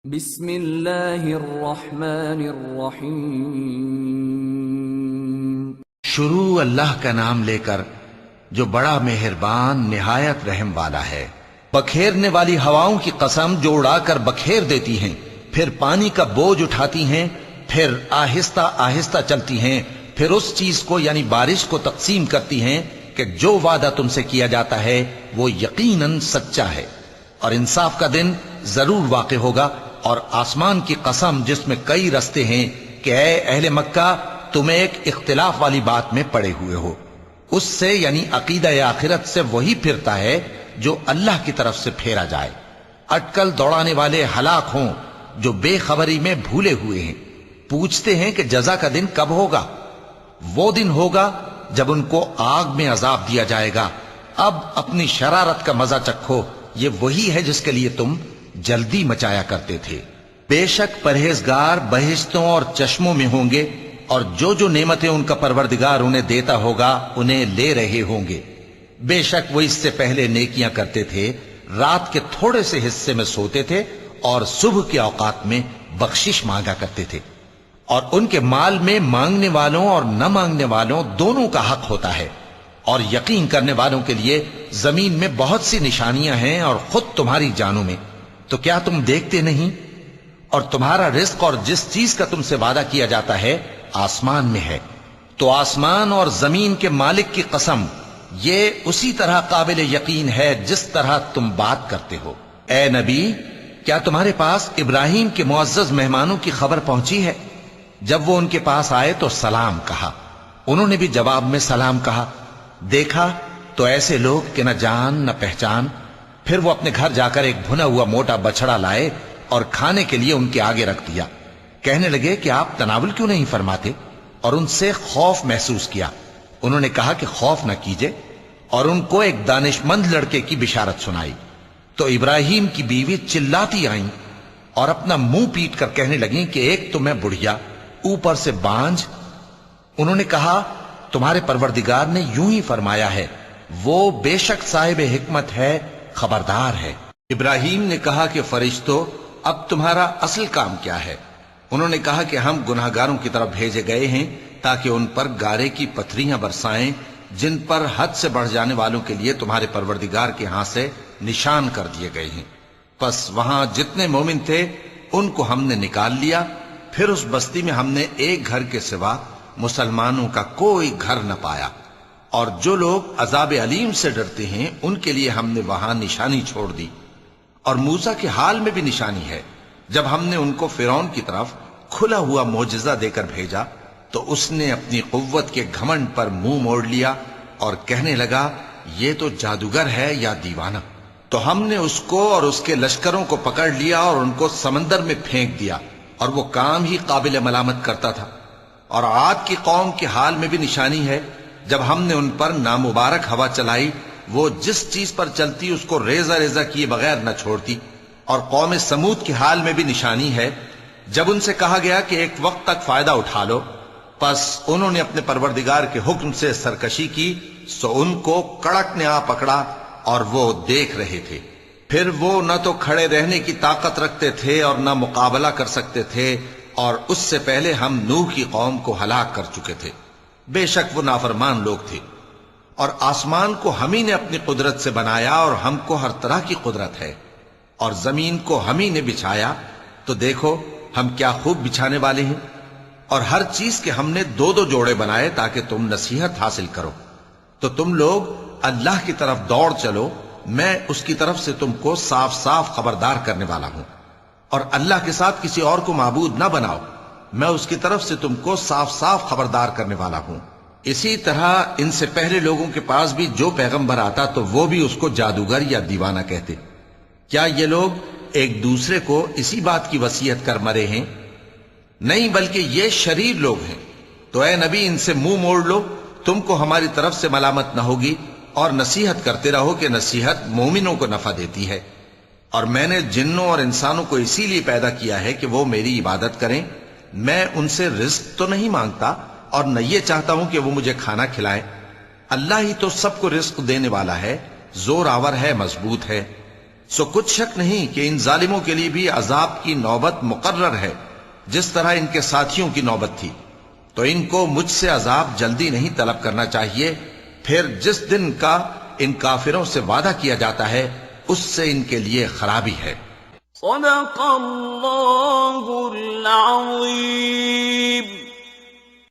بسم اللہ الرحمن الرحیم۔ شروع اللہ کا نام لے کر جو بڑا مہربان نہایت رحم والا ہے۔ بکھیرنے والی ہواؤں کی قسم جو اڑا کر بکھیر دیتی ہیں، پھر پانی کا بوجھ اٹھاتی ہیں، پھر آہستہ آہستہ چلتی ہیں، پھر اس چیز کو یعنی بارش کو تقسیم کرتی ہیں کہ جو وعدہ تم سے کیا جاتا ہے وہ یقیناً سچا ہے، اور انصاف کا دن ضرور واقع ہوگا۔ اور آسمان کی قسم جس میں کئی رستے ہیں کہ اے اہل مکہ تم ایک اختلاف والی بات میں پڑے ہوئے ہو، اس سے یعنی عقیدہ آخرت سے وہی پھرتا ہے جو اللہ کی طرف سے پھیرا جائے۔ اٹکل دوڑانے والے ہلاک ہوں جو بے خبری میں بھولے ہوئے ہیں، پوچھتے ہیں کہ جزا کا دن کب ہوگا؟ وہ دن ہوگا جب ان کو آگ میں عذاب دیا جائے گا۔ اب اپنی شرارت کا مزہ چکھو، یہ وہی ہے جس کے لیے تم جلدی مچایا کرتے تھے۔ بے شک پرہیزگار بہشتوں اور چشموں میں ہوں گے، اور جو جو نعمتیں ان کا پروردگار انہیں دیتا ہوگا انہیں لے رہے ہوں گے۔ بے شک وہ اس سے پہلے نیکیاں کرتے تھے، رات کے تھوڑے سے حصے میں سوتے تھے اور صبح کے اوقات میں بخشش مانگا کرتے تھے، اور ان کے مال میں مانگنے والوں اور نہ مانگنے والوں دونوں کا حق ہوتا ہے۔ اور یقین کرنے والوں کے لیے زمین میں بہت سی نشانیاں ہیں اور خود تمہاری جانوں میں، تو کیا تم دیکھتے نہیں؟ اور تمہارا رزق اور جس چیز کا تم سے وعدہ کیا جاتا ہے آسمان میں ہے، تو آسمان اور زمین کے مالک کی قسم یہ اسی طرح قابل یقین ہے جس طرح تم بات کرتے ہو۔ اے نبی، کیا تمہارے پاس ابراہیم کے معزز مہمانوں کی خبر پہنچی ہے؟ جب وہ ان کے پاس آئے تو سلام کہا، انہوں نے بھی جواب میں سلام کہا۔ دیکھا تو ایسے لوگ کہ نہ جان نہ پہچان۔ پھر وہ اپنے گھر جا کر ایک بھنا ہوا موٹا بچڑا لائے اور کھانے کے لیے ان کے آگے رکھ دیا۔ کہنے لگے کہ آپ تناول کیوں نہیں فرماتے؟ اور ان سے خوف محسوس کیا۔ انہوں نے کہا کہ خوف نہ کیجے، اور ان کو ایک دانش مند لڑکے کی بشارت سنائی۔ تو ابراہیم کی بیوی چلاتی آئیں اور اپنا منہ پیٹ کر کہنے لگیں کہ ایک تو میں بڑھیا، اوپر سے بانجھ۔ انہوں نے کہا تمہارے پروردگار نے یوں ہی فرمایا ہے، وہ بے شک صاحب حکمت ہے، خبردار ہے۔ ابراہیم نے کہا کہ فرشتوں، اب تمہارا اصل کام کیا ہے؟ انہوں نے کہا کہ ہم گناہگاروں کی طرف بھیجے گئے ہیں تاکہ ان پر گارے کی پتھریاں برسائیں جن پر حد سے بڑھ جانے والوں کے لیے تمہارے پروردگار کے ہاں سے نشان کر دیے گئے ہیں۔ پس وہاں جتنے مومن تھے ان کو ہم نے نکال لیا، پھر اس بستی میں ہم نے ایک گھر کے سوا مسلمانوں کا کوئی گھر نہ پایا، اور جو لوگ عذاب علیم سے ڈرتے ہیں ان کے لیے ہم نے وہاں نشانی چھوڑ دی۔ اور موسیٰ کے حال میں بھی نشانی ہے، جب ہم نے ان کو فرعون کی طرف کھلا ہوا معجزہ دے کر بھیجا تو اس نے اپنی قوت کے گھمنڈ پر منہ موڑ لیا اور کہنے لگا یہ تو جادوگر ہے یا دیوانہ۔ تو ہم نے اس کو اور اس کے لشکروں کو پکڑ لیا اور ان کو سمندر میں پھینک دیا، اور وہ کام ہی قابل ملامت کرتا تھا۔ اور عاد کی قوم کے حال میں بھی نشانی ہے، جب ہم نے ان پر نامبارک ہوا چلائی، وہ جس چیز پر چلتی اس کو ریزہ ریزہ کیے بغیر نہ چھوڑتی۔ اور قوم سمود کے حال میں بھی نشانی ہے، جب ان سے کہا گیا کہ ایک وقت تک فائدہ اٹھا لو، پس انہوں نے اپنے پروردگار کے حکم سے سرکشی کی، سو ان کو کڑک نے آ پکڑا اور وہ دیکھ رہے تھے۔ پھر وہ نہ تو کھڑے رہنے کی طاقت رکھتے تھے اور نہ مقابلہ کر سکتے تھے، اور اس سے پہلے ہم نوح کی قوم کو ہلاک کر چکے تھے۔ بے شک وہ نافرمان لوگ تھے۔ اور آسمان کو ہم ہی نے اپنی قدرت سے بنایا، اور ہم کو ہر طرح کی قدرت ہے۔ اور زمین کو ہم ہی نے بچھایا، تو دیکھو ہم کیا خوب بچھانے والے ہیں۔ اور ہر چیز کے ہم نے دو دو جوڑے بنائے تاکہ تم نصیحت حاصل کرو۔ تو تم لوگ اللہ کی طرف دوڑ چلو، میں اس کی طرف سے تم کو صاف صاف خبردار کرنے والا ہوں۔ اور اللہ کے ساتھ کسی اور کو معبود نہ بناؤ، میں اس کی طرف سے تم کو صاف صاف خبردار کرنے والا ہوں۔ اسی طرح ان سے پہلے لوگوں کے پاس بھی جو پیغمبر آتا تو وہ بھی اس کو جادوگر یا دیوانہ کہتے۔ کیا یہ لوگ ایک دوسرے کو اسی بات کی وصیت کر مرے ہیں؟ نہیں، بلکہ یہ شریر لوگ ہیں۔ تو اے نبی ان سے منہ موڑ لو، تم کو ہماری طرف سے ملامت نہ ہوگی، اور نصیحت کرتے رہو کہ نصیحت مومنوں کو نفع دیتی ہے۔ اور میں نے جنوں اور انسانوں کو اسی لیے پیدا کیا ہے کہ وہ میری عبادت کریں۔ میں ان سے رزق تو نہیں مانگتا اور نہ یہ چاہتا ہوں کہ وہ مجھے کھانا کھلائیں۔ اللہ ہی تو سب کو رزق دینے والا ہے، زور آور ہے، مضبوط ہے۔ سو کچھ شک نہیں کہ ان ظالموں کے لیے بھی عذاب کی نوبت مقرر ہے، جس طرح ان کے ساتھیوں کی نوبت تھی، تو ان کو مجھ سے عذاب جلدی نہیں طلب کرنا چاہیے، پھر جس دن کا ان کافروں سے وعدہ کیا جاتا ہے اس سے ان کے لیے خرابی ہے۔ صدق اللہ العظیم۔